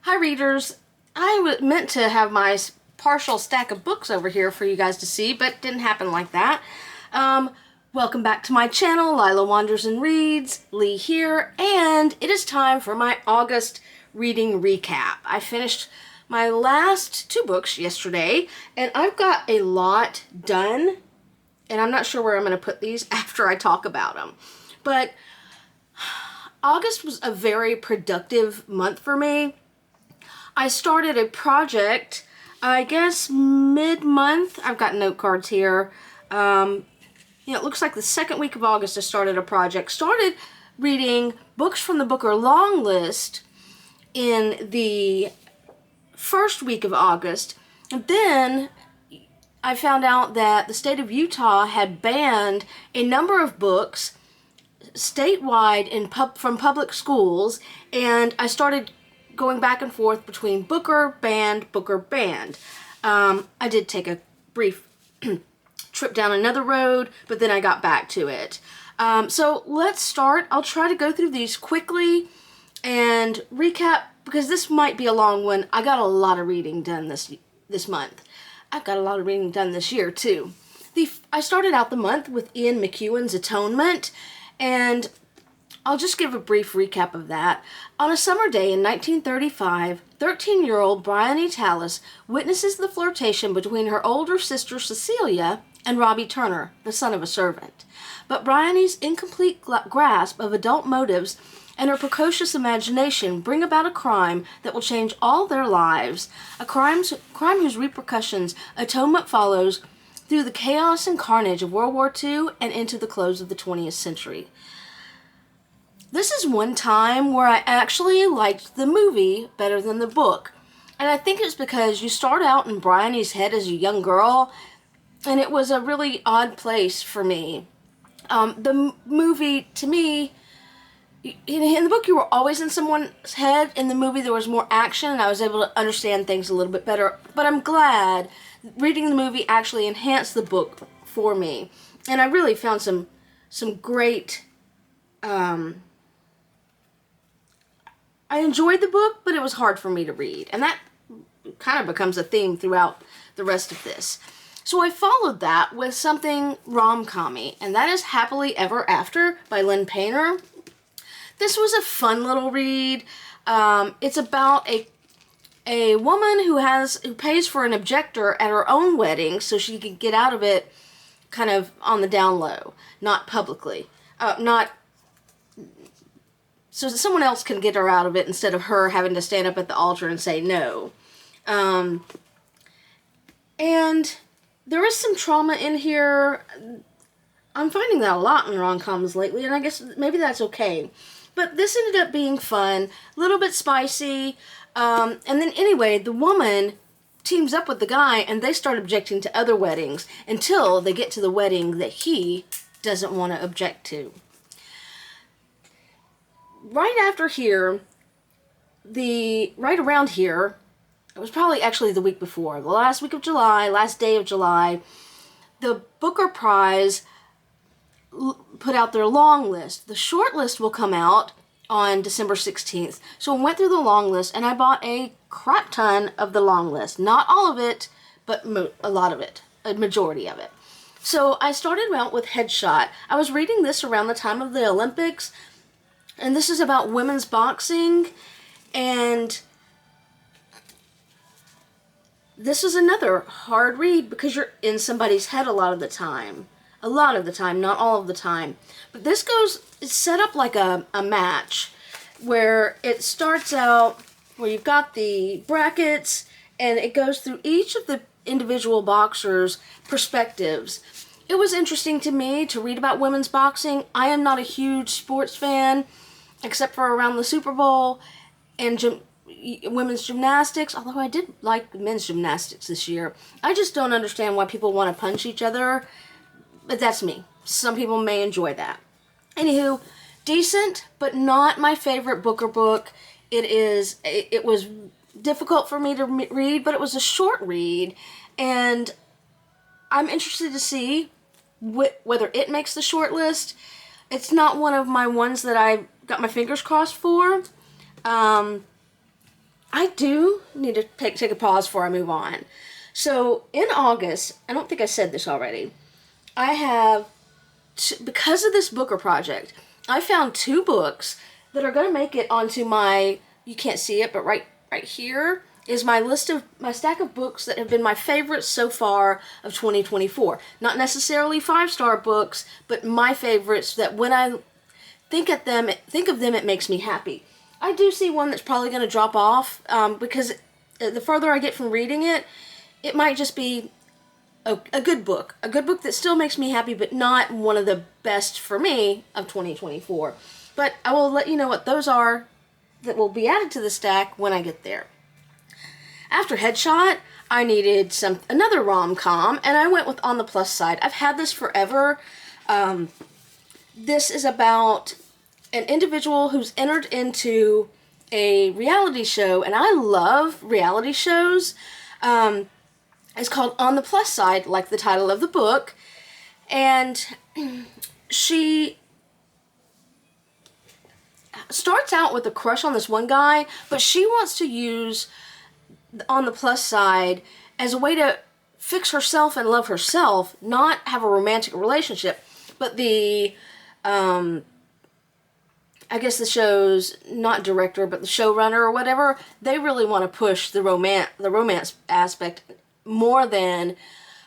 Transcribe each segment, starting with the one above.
Hi readers, meant to have my partial stack of books over here for you guys to see, but didn't happen like that. Welcome back to my channel, Lila Wanders and Reads, Lee here, and it is time for my August reading recap. I finished my last two books yesterday, and I've got a lot done, and I'm not sure where I'm going to put these after I talk about them. But August was a very productive month for me. I started a project, I guess mid-month. I've got note cards here. It looks like the second week of August I started a project. Started reading books from the Booker long list in the first week of August. And then I found out that the state of Utah had banned a number of books statewide from public schools, and I started going back and forth between Booker, banned, Booker, banned. I did take a brief trip down another road, but then I got back to it. So let's start. I'll try to go through these quickly and recap, because this might be a long one. I got a lot of reading done this month. I've got a lot of reading done this year, too. I started out the month with Ian McEwan's Atonement, and I'll just give a brief recap of that. On a summer day in 1935, 13-year-old Bryony Tallis witnesses the flirtation between her older sister Cecilia and Robbie Turner, the son of a servant. But Bryony's incomplete grasp of adult motives and her precocious imagination bring about a crime that will change all their lives, a crime whose repercussions Atonement follows through the chaos and carnage of World War II and into the close of the 20th century. This is one time where I actually liked the movie better than the book. And I think it's because you start out in Bryony's head as a young girl, and it was a really odd place for me. The movie, to me, in the book you were always in someone's head. In the movie there was more action, and I was able to understand things a little bit better. But I'm glad reading the movie actually enhanced the book for me. And I really found some great... I enjoyed the book, but it was hard for me to read. And that kind of becomes a theme throughout the rest of this. So I followed that with something rom-com-y, and that is Happily Ever After by Lynn Painter. This was a fun little read. It's about a woman who pays for an objector at her own wedding so she can get out of it kind of on the down low, not publicly. So that someone else can get her out of it instead of her having to stand up at the altar and say no. And there is some trauma in here. I'm finding that a lot in rom-coms lately, and I guess maybe that's okay. But this ended up being fun, a little bit spicy. And then anyway, the woman teams up with the guy, and they start objecting to other weddings until they get to the wedding that he doesn't want to object to. Right after here, right around here, it was probably actually the week before, the last week of July, last day of July, the Booker Prize put out their long list. The short list will come out on December 16th. So I went through the long list, and I bought a crap ton of the long list. Not all of it, but a lot of it, a majority of it. So I started out with Headshot. I was reading this around the time of the Olympics, and this is about women's boxing, and this is another hard read because you're in somebody's head a lot of the time. A lot of the time, not all of the time. But this it's set up like a match where it starts out where you've got the brackets, and it goes through each of the individual boxers' perspectives. It was interesting to me to read about women's boxing. I am not a huge sports fan, except for around the Super Bowl and women's gymnastics, although I did like men's gymnastics this year. I just don't understand why people want to punch each other, but that's me. Some people may enjoy that. Anywho, decent, but not my favorite Booker book. It was difficult for me to read, but it was a short read, and I'm interested to see whether it makes the short list. It's not one of my ones that I got my fingers crossed for. I do need to take a pause before I move on. So in August, I don't think I said this already, I have, because of this Booker project, I found 2 books that are going to make it onto my, you can't see it, but right here is my list of, my stack of books that have been my favorites so far of 2024. Not necessarily 5-star books, but my favorites that when I think of them, it makes me happy. I do see one that's probably going to drop off because the further I get from reading it, it might just be a good book that still makes me happy, but not one of the best for me of 2024. But I will let you know what those are that will be added to the stack when I get there. After Headshot, I needed another rom-com, and I went with On the Plus Side. I've had this forever. This is about an individual who's entered into a reality show, and I love reality shows. It's called On the Plus Side, like the title of the book, and she starts out with a crush on this one guy, but she wants to use On the Plus Side as a way to fix herself and love herself, not have a romantic relationship. But the I guess the show's not director, but the showrunner or whatever, they really want to push the romance aspect more than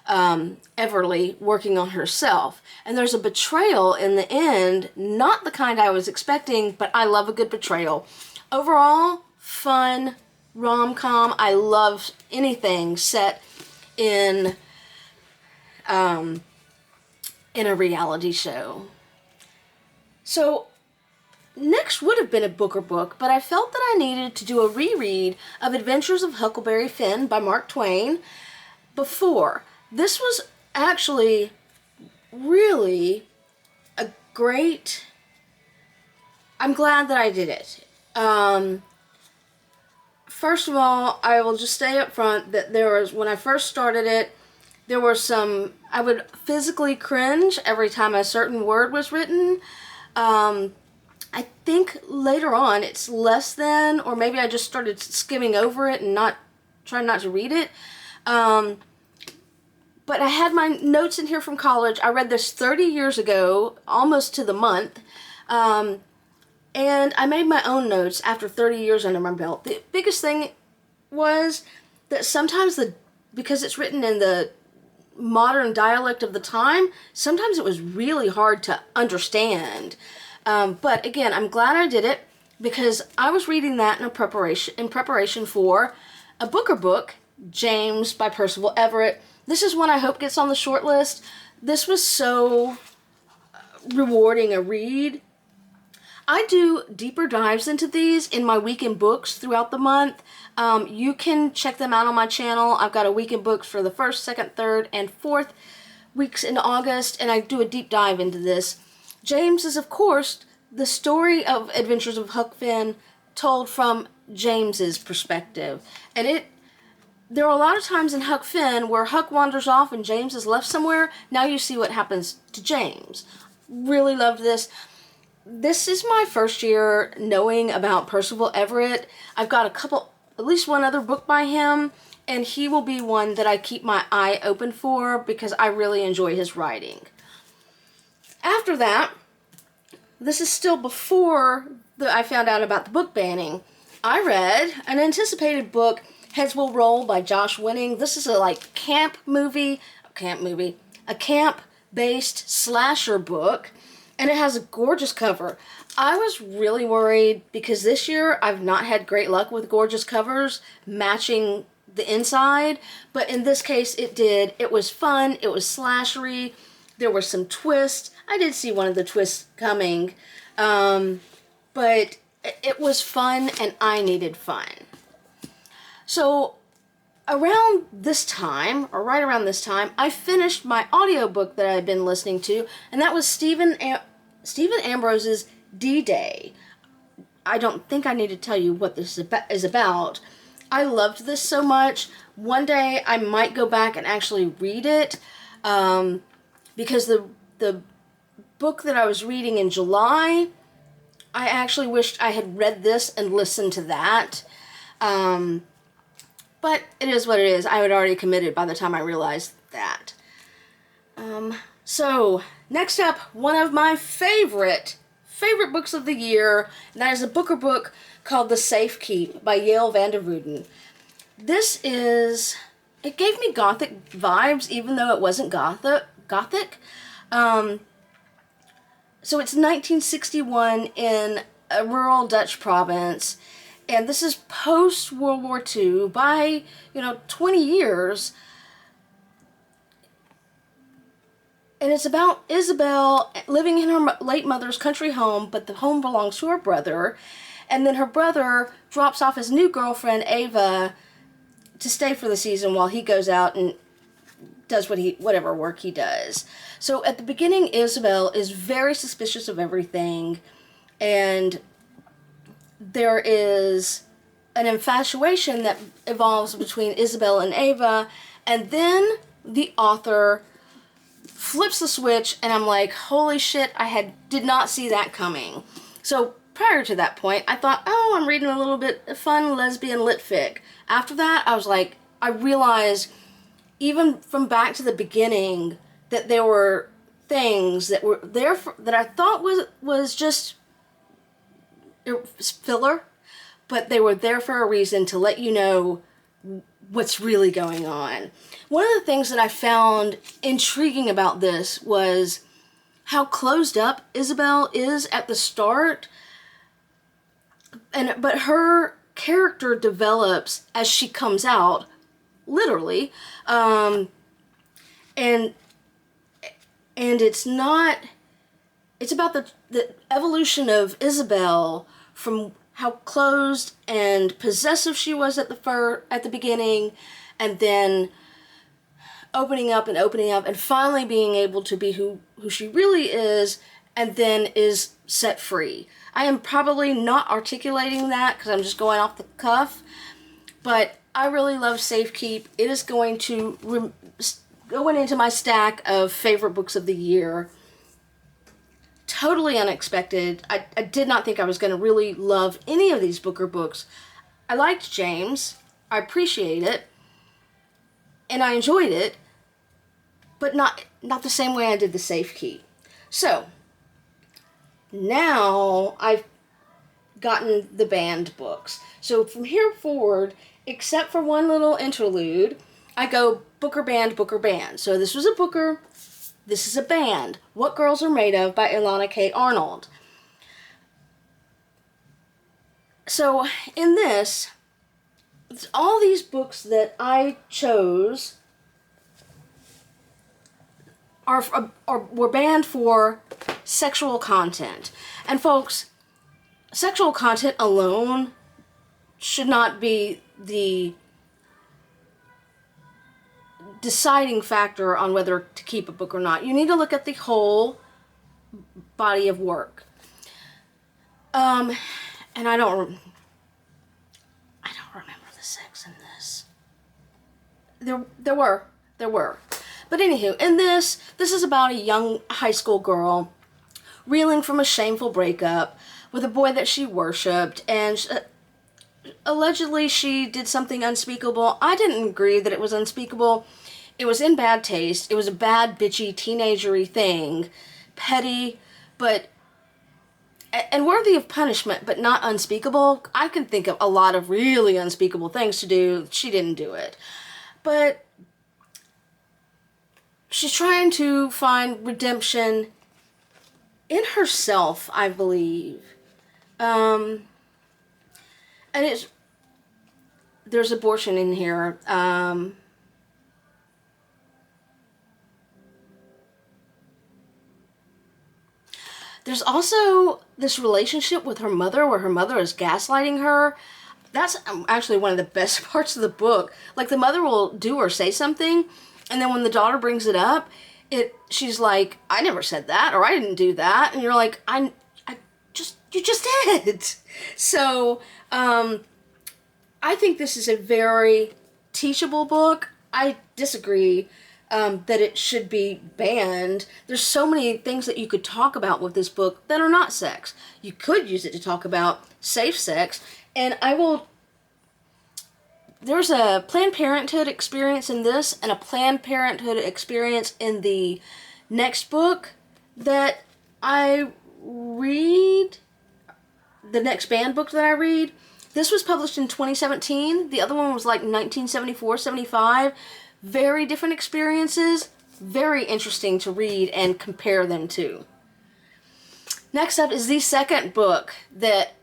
Everly working on herself. And there's a betrayal in the end, not the kind I was expecting, but I love a good betrayal. Overall, fun rom-com. I love anything set in a reality show. So next would have been a Booker book, but I felt that I needed to do a reread of Adventures of Huckleberry Finn by Mark Twain before. This was actually really a great... I'm glad that I did it. First of all, I will just say up front that when I first started it, there were some... I would physically cringe every time a certain word was written. I think later on it's less than, or maybe I just started skimming over it and trying not to read it. But I had my notes in here from college. I read this 30 years ago, almost to the month. And I made my own notes after 30 years under my belt. The biggest thing was that sometimes because it's written in the modern dialect of the time, sometimes it was really hard to understand. But again, I'm glad I did it because I was reading that in preparation for a Booker book, James by Percival Everett. This is one I hope gets on the short list. This was so rewarding a read. I do deeper dives into these in my weekend books throughout the month. You can check them out on my channel. I've got a weekend books for the 1st, 2nd, 3rd, and 4th weeks in August, and I do a deep dive into this. James is, of course, the story of Adventures of Huck Finn told from James's perspective. And there are a lot of times in Huck Finn where Huck wanders off and James is left somewhere. Now you see what happens to James. Really loved this. This is my first year knowing about Percival Everett. I've got at least one other book by him, and he will be one that I keep my eye open for because I really enjoy his writing. After that, this is still before I found out about the book banning. I read an anticipated book, Heads Will Roll by Josh Winning. This is a camp-based slasher book, and it has a gorgeous cover. I was really worried because this year I've not had great luck with gorgeous covers matching the inside, but in this case it did. It was fun, it was slashery, there were some twists. I did see one of the twists coming, but it was fun and I needed fun. So around this time, or right around this time, I finished my audiobook that I had been listening to, and that was Stephen Ambrose's D-Day. I don't think I need to tell you what this is about. I loved this so much. One day I might go back and actually read it, because the book that I was reading in July, I actually wished I had read this and listened to that. But it is what it is. I had already committed by the time I realized that. So, next up, one of my favorite books of the year, and that is a Booker book called The Safe Keep by Yael van der Wooden. It gave me gothic vibes, even though it wasn't gothic. So it's 1961 in a rural Dutch province, and this is post-World War II by, 20 years. And it's about Isabel living in her late mother's country home, but the home belongs to her brother. And then her brother drops off his new girlfriend, Ava, to stay for the season while he goes out and does whatever work he does. So at the beginning, Isabel is very suspicious of everything, and there is an infatuation that evolves between Isabel and Ava, and then the author flips the switch, and I'm like, holy shit, did not see that coming. So prior to that point, I thought, oh, I'm reading a little bit of fun lesbian lit fic. After that, I realized, even from back to the beginning, that there were things that were there that I thought was just filler, but they were there for a reason, to let you know what's really going on. One of the things that I found intriguing about this was how closed up Isabel is at the start, but her character develops as she comes out, literally, and it's about the evolution of Isabel from how closed and possessive she was at the beginning, and then opening up and finally being able to be who she really is, and then is set free. I am probably not articulating that because I'm just going off the cuff, but I really love Safe Keep. It is going to going into my stack of favorite books of the year. Totally unexpected. I did not think I was going to really love any of these Booker books. I liked James. I appreciate it. And I enjoyed it. But not the same way I did The Safe Keep. So, now I've gotten the banned books. So from here forward, except for one little interlude, I go Booker banned, Booker banned. So this was a Booker, this is a banned. What Girls Are Made Of by Ilana K. Arnold. So in this, all these books that I chose were banned for sexual content. And folks, sexual content alone should not be the deciding factor on whether to keep a book or not. You need to look at the whole body of work. And I don't remember the sex in this. There were. But anywho, in this is about a young high school girl reeling from a shameful breakup with a boy that she worshipped, and allegedly she did something unspeakable. I didn't agree that it was unspeakable. It was in bad taste. It was a bad, bitchy, teenagery thing. Petty, and worthy of punishment, but not unspeakable. I can think of a lot of really unspeakable things to do. She didn't do it. But she's trying to find redemption in herself, I believe. And there's abortion in here. There's also this relationship with her mother where her mother is gaslighting her. That's actually one of the best parts of the book. Like, the mother will do or say something, and then when the daughter brings it up, she's like, I never said that, or I didn't do that. And you're like, you just did. So, I think this is a very teachable book. I disagree that it should be banned. There's so many things that you could talk about with this book that are not sex. You could use it to talk about safe sex, and I will there's a Planned Parenthood experience in this and a Planned Parenthood experience in the next book that I read, the next banned book that I read. This was published in 2017. The other one was like 1974, 75. Very different experiences. Very interesting to read and compare them to. Next up is the second book that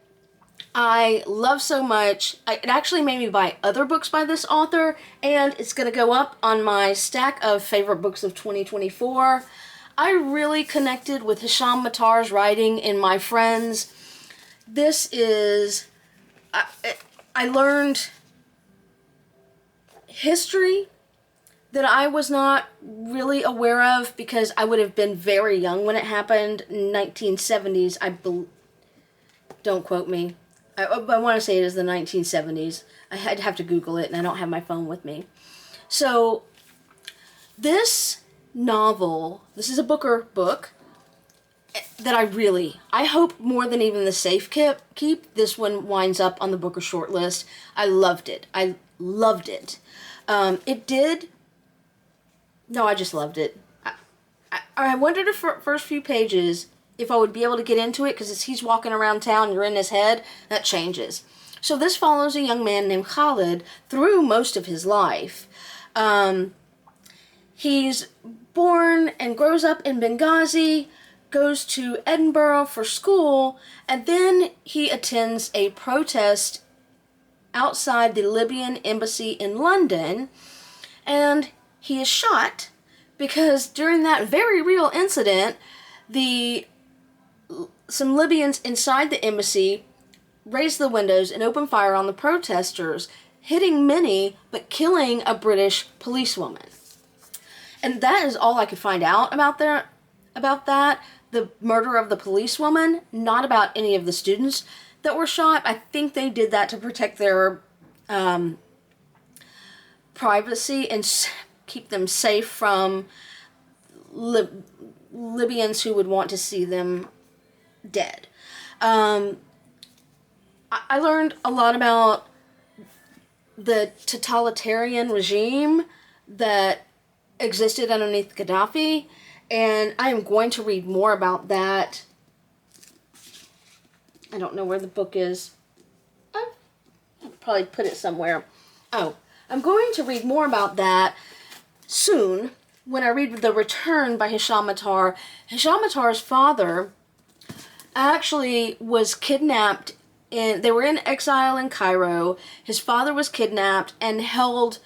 I love so much. It actually made me buy other books by this author, and it's going to go up on my stack of favorite books of 2024. I really connected with Hisham Matar's writing in My Friends. This is... I learned history that I was not really aware of because I would have been very young when it happened, 1970s. Don't quote me. I want to say it is the 1970s. I'd have to Google it, and I don't have my phone with me. So, this novel, this is a Booker book, that I hope more than even the Safe Keep, this one winds up on the Booker shortlist. I loved it. I loved it. I just loved it. I wondered the first few pages if I would be able to get into it, because he's walking around town, you're in his head, that changes. So this follows a young man named Khalid through most of his life. He's born and grows up in Benghazi, goes to Edinburgh for school, and then he attends a protest outside the Libyan embassy in London, and he is shot because during that very real incident, some Libyans inside the embassy raised the windows and opened fire on the protesters, hitting many but killing a British policewoman. And that is all I could find out about that. The murder of the policewoman, not about any of the students that were shot. I think they did that to protect their privacy and keep them safe from Libyans who would want to see them dead. I learned a lot about the totalitarian regime that existed underneath Gaddafi, and I am going to read more about that. I don't know where the book is. I'll probably put it somewhere. Oh, I'm going to read more about that soon when I read The Return by Hisham Matar. Hisham Matar's father actually was kidnapped. They were in exile in Cairo. His father was kidnapped and held.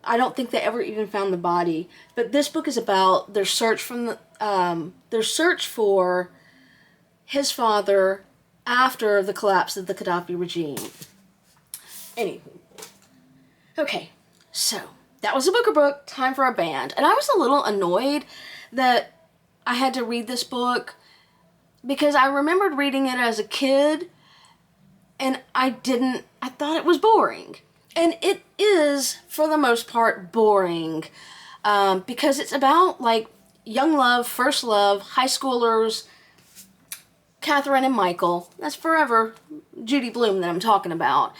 I don't think they ever even found the body. But this book is about their search for his father after the collapse of the Gaddafi regime. Anywho. Okay, so that was a Booker book. Time for a band. And I was a little annoyed that I had to read this book because I remembered reading it as a kid and I thought it was boring. And it is, for the most part, boring because it's about, like, young love, first love, high schoolers, Catherine and Michael. That's forever Judy Blume that I'm talking about.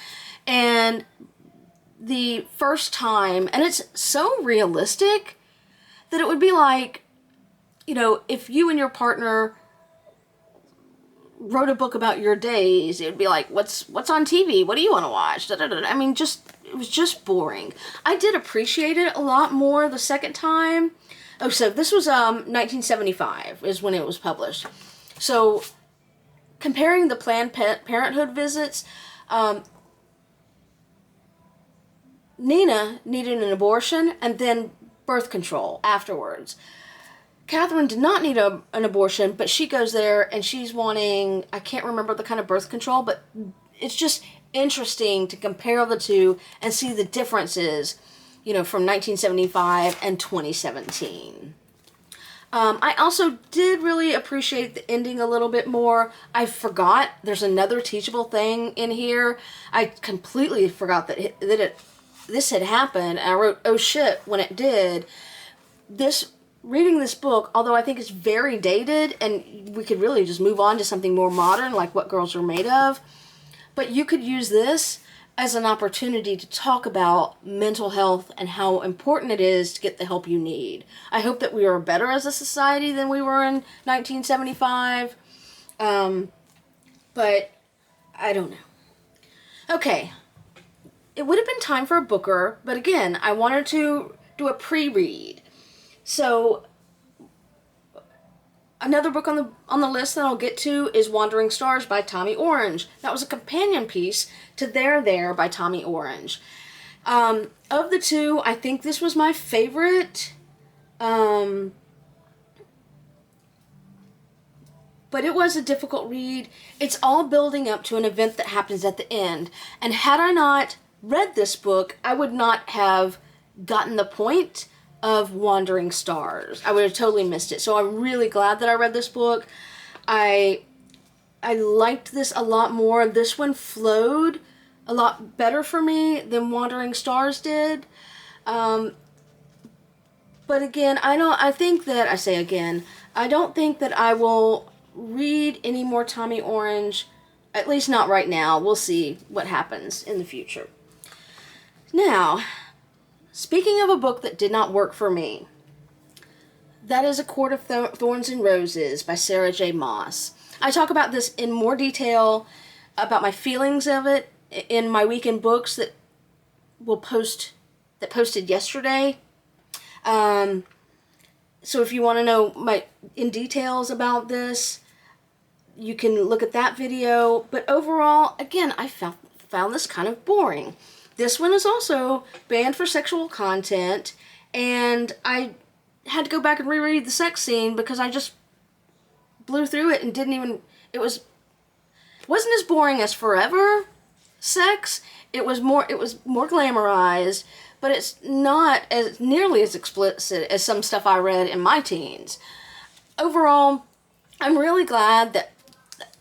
And the first time, and it's so realistic that it would be like, if you and your partner wrote a book about your days, it would be like, what's on TV? What do you want to watch? I mean, it was just boring. I did appreciate it a lot more the second time. Oh, so this was 1975 is when it was published. So comparing the Planned Parenthood visits, Nina needed an abortion and then birth control afterwards. Catherine did not need an abortion, but she goes there and she's wanting, I can't remember the kind of birth control, but it's just interesting to compare the two and see the differences, from 1975 and 2017. I also did really appreciate the ending a little bit more. I forgot there's another teachable thing in here. I completely forgot that this had happened. I wrote, oh shit, when it did. Reading this book, although I think it's very dated and we could really just move on to something more modern, like What Girls Are Made Of, but you could use this as an opportunity to talk about mental health and how important it is to get the help you need. I hope that we are better as a society than we were in 1975, but I don't know. Okay, it would have been time for a booker, but again, I wanted to do a pre-read. So another book on the list that I'll get to is Wandering Stars by Tommy Orange. That was a companion piece to There by Tommy Orange. Of the two, I think this was my favorite. But it was a difficult read. It's all building up to an event that happens at the end. And had I not read this book, I would not have gotten the point of Wandering Stars. I would have totally missed it. So I'm really glad that I read this book. I liked this a lot more. This one flowed a lot better for me than Wandering Stars did. But again, I don't think that I will read any more Tommy Orange, at least not right now. We'll see what happens in the future. Now, speaking of a book that did not work for me, that is A Court of Thorns and Roses by Sarah J. Maas. I talk about this in more detail about my feelings of it in my weekend books that posted yesterday. So if you want to know in details about this, you can look at that video. But overall, again, I found this kind of boring. This one is also banned for sexual content, and I had to go back and reread the sex scene because I just blew through it and it wasn't as boring as Forever Sex. It was more glamorized, but it's not as nearly as explicit as some stuff I read in my teens. Overall, I'm really glad that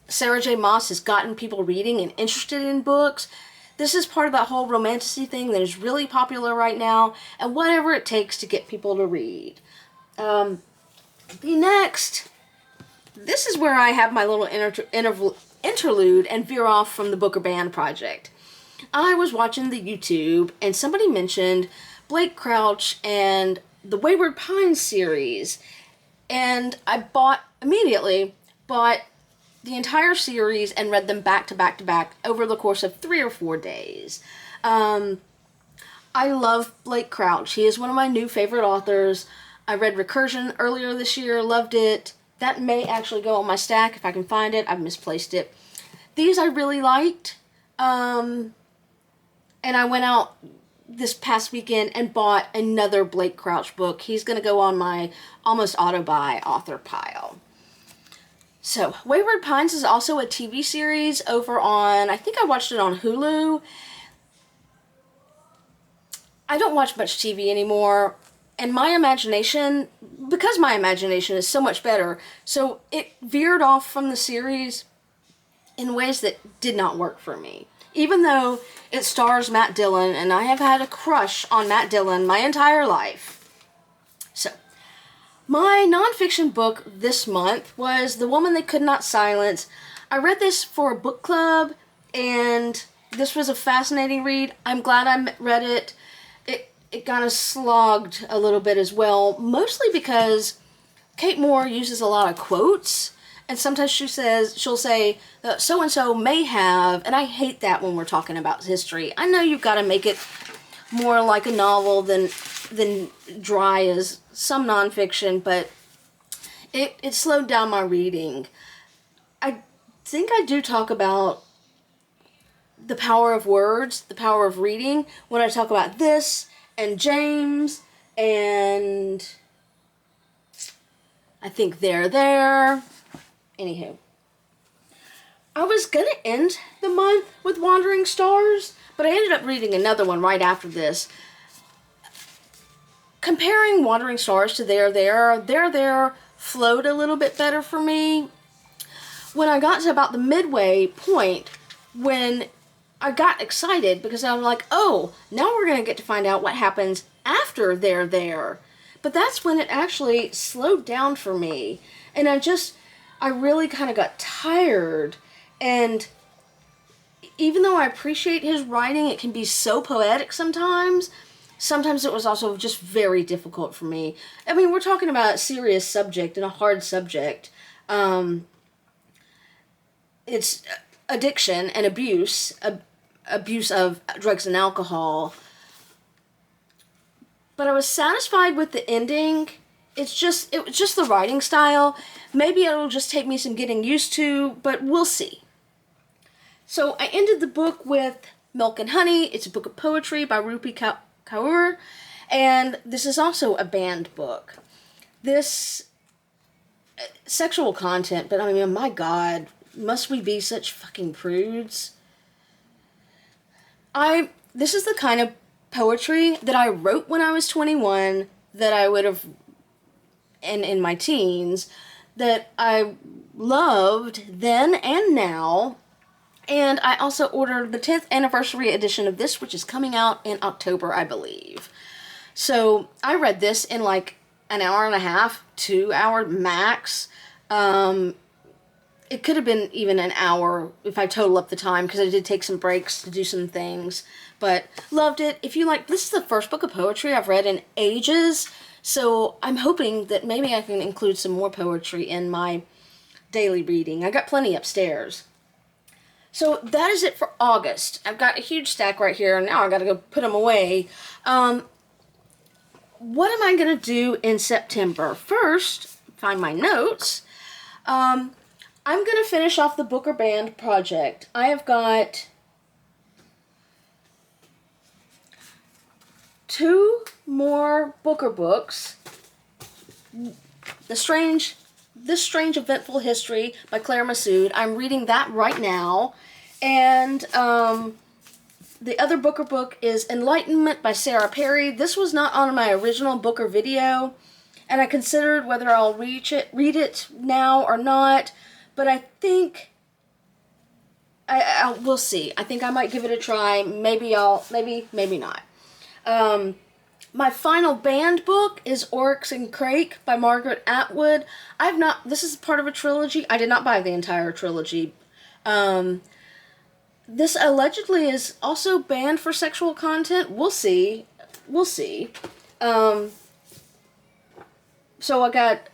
Sarah J. Maas has gotten people reading and interested in books. This is part of that whole romantasy thing that is really popular right now, and whatever it takes to get people to read. This is where I have my little interlude and veer off from the Booker Band project. I was watching the YouTube, and somebody mentioned Blake Crouch and the Wayward Pines series, and I immediately bought the entire series and read them back to back to back over the course of 3 or 4 days. I love Blake Crouch. He is one of my new favorite authors. I read Recursion earlier this year, loved it. That may actually go on my stack if I can find it. I've misplaced it. These I really liked. And I went out this past weekend and bought another Blake Crouch book. He's going to go on my almost auto-buy author pile. So, Wayward Pines is also a TV series over on, I think I watched it on Hulu. I don't watch much TV anymore, and because my imagination is so much better, so it veered off from the series in ways that did not work for me. Even though it stars Matt Dillon, and I have had a crush on Matt Dillon my entire life. So, my nonfiction book this month was The Woman They Could Not Silence. I read this for a book club, and this was a fascinating read. I'm glad I read it. It kind of slogged a little bit as well, mostly because Kate Moore uses a lot of quotes, and sometimes she'll say, so-and-so may have, and I hate that when we're talking about history. I know you've got to make it more like a novel than dry as some nonfiction, but it slowed down my reading. I think I do talk about the power of words, the power of reading, when I talk about this and James and I think There. Anywho. I was going to end the month with Wandering Stars, but I ended up reading another one right after this. Comparing Wandering Stars to There flowed a little bit better for me. When I got to about the midway point, when I got excited because I'm like, oh, now we're going to get to find out what happens after There. But that's when it actually slowed down for me. And I really kind of got tired. And even though I appreciate his writing, it can be so poetic sometimes. Sometimes it was also just very difficult for me. I mean, we're talking about a serious subject and a hard subject. It's addiction and abuse of drugs and alcohol. But I was satisfied with the ending. It was just the writing style. Maybe it'll just take me some getting used to, but we'll see. So I ended the book with Milk and Honey. It's a book of poetry by Rupi Kaur, and this is also a banned book. This sexual content, but I mean, my God, must we be such fucking prudes? This is the kind of poetry that I wrote when I was 21, that I would have, and in my teens, that I loved then and now. And I also ordered the 10th anniversary edition of this, which is coming out in October, I believe. So I read this in like an hour and a half, 2 hour max. It could have been even an hour if I total up the time, because I did take some breaks to do some things. But loved it. If you like, this is the first book of poetry I've read in ages. So I'm hoping that maybe I can include some more poetry in my daily reading. I got plenty upstairs. So that is it for August. I've got a huge stack right here, and now I got to go put them away. What am I going to do in September? First, find my notes. I'm going to finish off the Booker Band project. I have got 2 more Booker books. This Strange Eventful History by Claire Massoud. I'm reading that right now. And the other Booker book is Enlightenment by Sarah Perry. This was not on my original Booker video, and I considered whether I'll read it now or not. But I think we'll see. I think I might give it a try. Maybe maybe not. My final banned book is Oryx and Crake by Margaret Atwood. This is part of a trilogy. I did not buy the entire trilogy. This allegedly is also banned for sexual content. We'll see. We'll see. So I got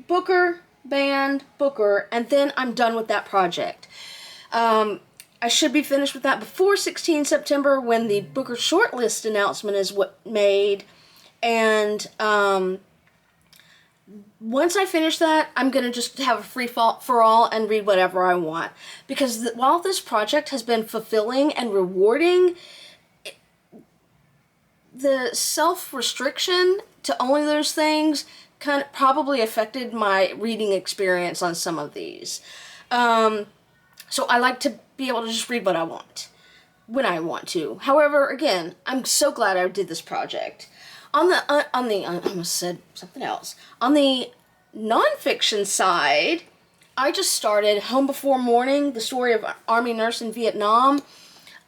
Booker, banned, Booker, and then I'm done with that project. I should be finished with that before 16 September, when the Booker shortlist announcement is made. And once I finish that, I'm going to just have a free-for-all and read whatever I want. Because while this project has been fulfilling and rewarding, the self-restriction to only those things kind of probably affected my reading experience on some of these. So I like to be able to just read what I want, when I want to. However, again, I'm so glad I did this project. I almost said something else. On the nonfiction side, I just started Home Before Morning, the story of an Army nurse in Vietnam.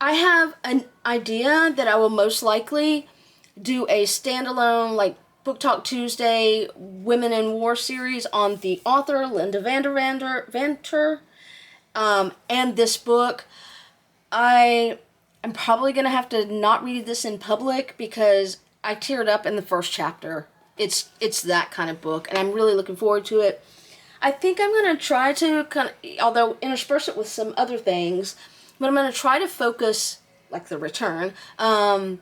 I have an idea that I will most likely do a standalone, like, Book Talk Tuesday Women in War series on the author, Linda Vanter, and this book. I am probably going to have to not read this in public because I teared up in the first chapter. It's that kind of book, and I'm really looking forward to it. I think I'm going to try to, although intersperse it with some other things, but I'm going to try to focus, like The Return, on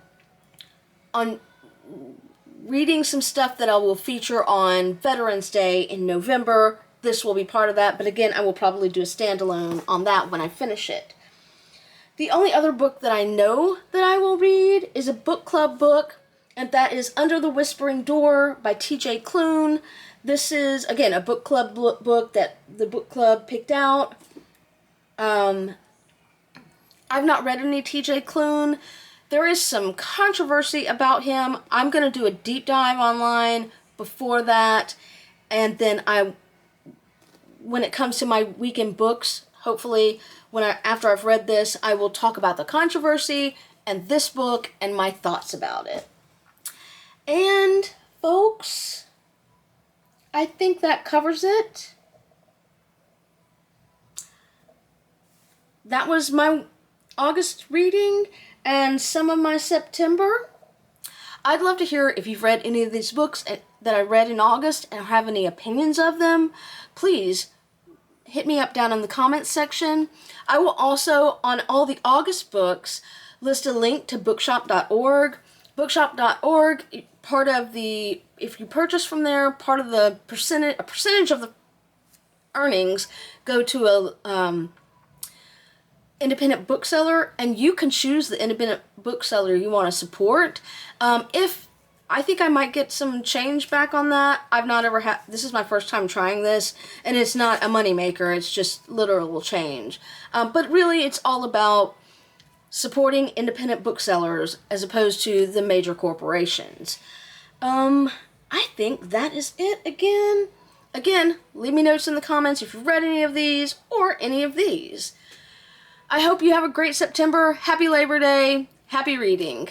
reading some stuff that I will feature on Veterans Day in November. This will be part of that, but again, I will probably do a standalone on that when I finish it. The only other book that I know that I will read is a book club book, and that is Under the Whispering Door by T.J. Klune. This is, again, a book club book that the book club picked out. I've not read any T.J. Klune. There is some controversy about him. I'm going to do a deep dive online before that, and then when it comes to my weekend books, hopefully, after I've read this, I will talk about the controversy and this book and my thoughts about it. And, folks, I think that covers it. That was my August reading and some of my September. I'd love to hear if you've read any of these books that I read in August and have any opinions of them. Please hit me up down in the comments section. I will also, on all the August books, list a link to bookshop.org. Bookshop.org, part of the, if you purchase from there, part of the a percentage of the earnings go to a independent bookseller, and you can choose the independent bookseller you want to support. If I think I might get some change back on that. I've not ever had, this is my first time trying this, and it's not a money maker, it's just literal change. But really it's all about supporting independent booksellers as opposed to the major corporations. I think that is it again. Again, leave me notes in the comments if you've read any of these or any of these. I hope you have a great September. Happy Labor Day. Happy reading.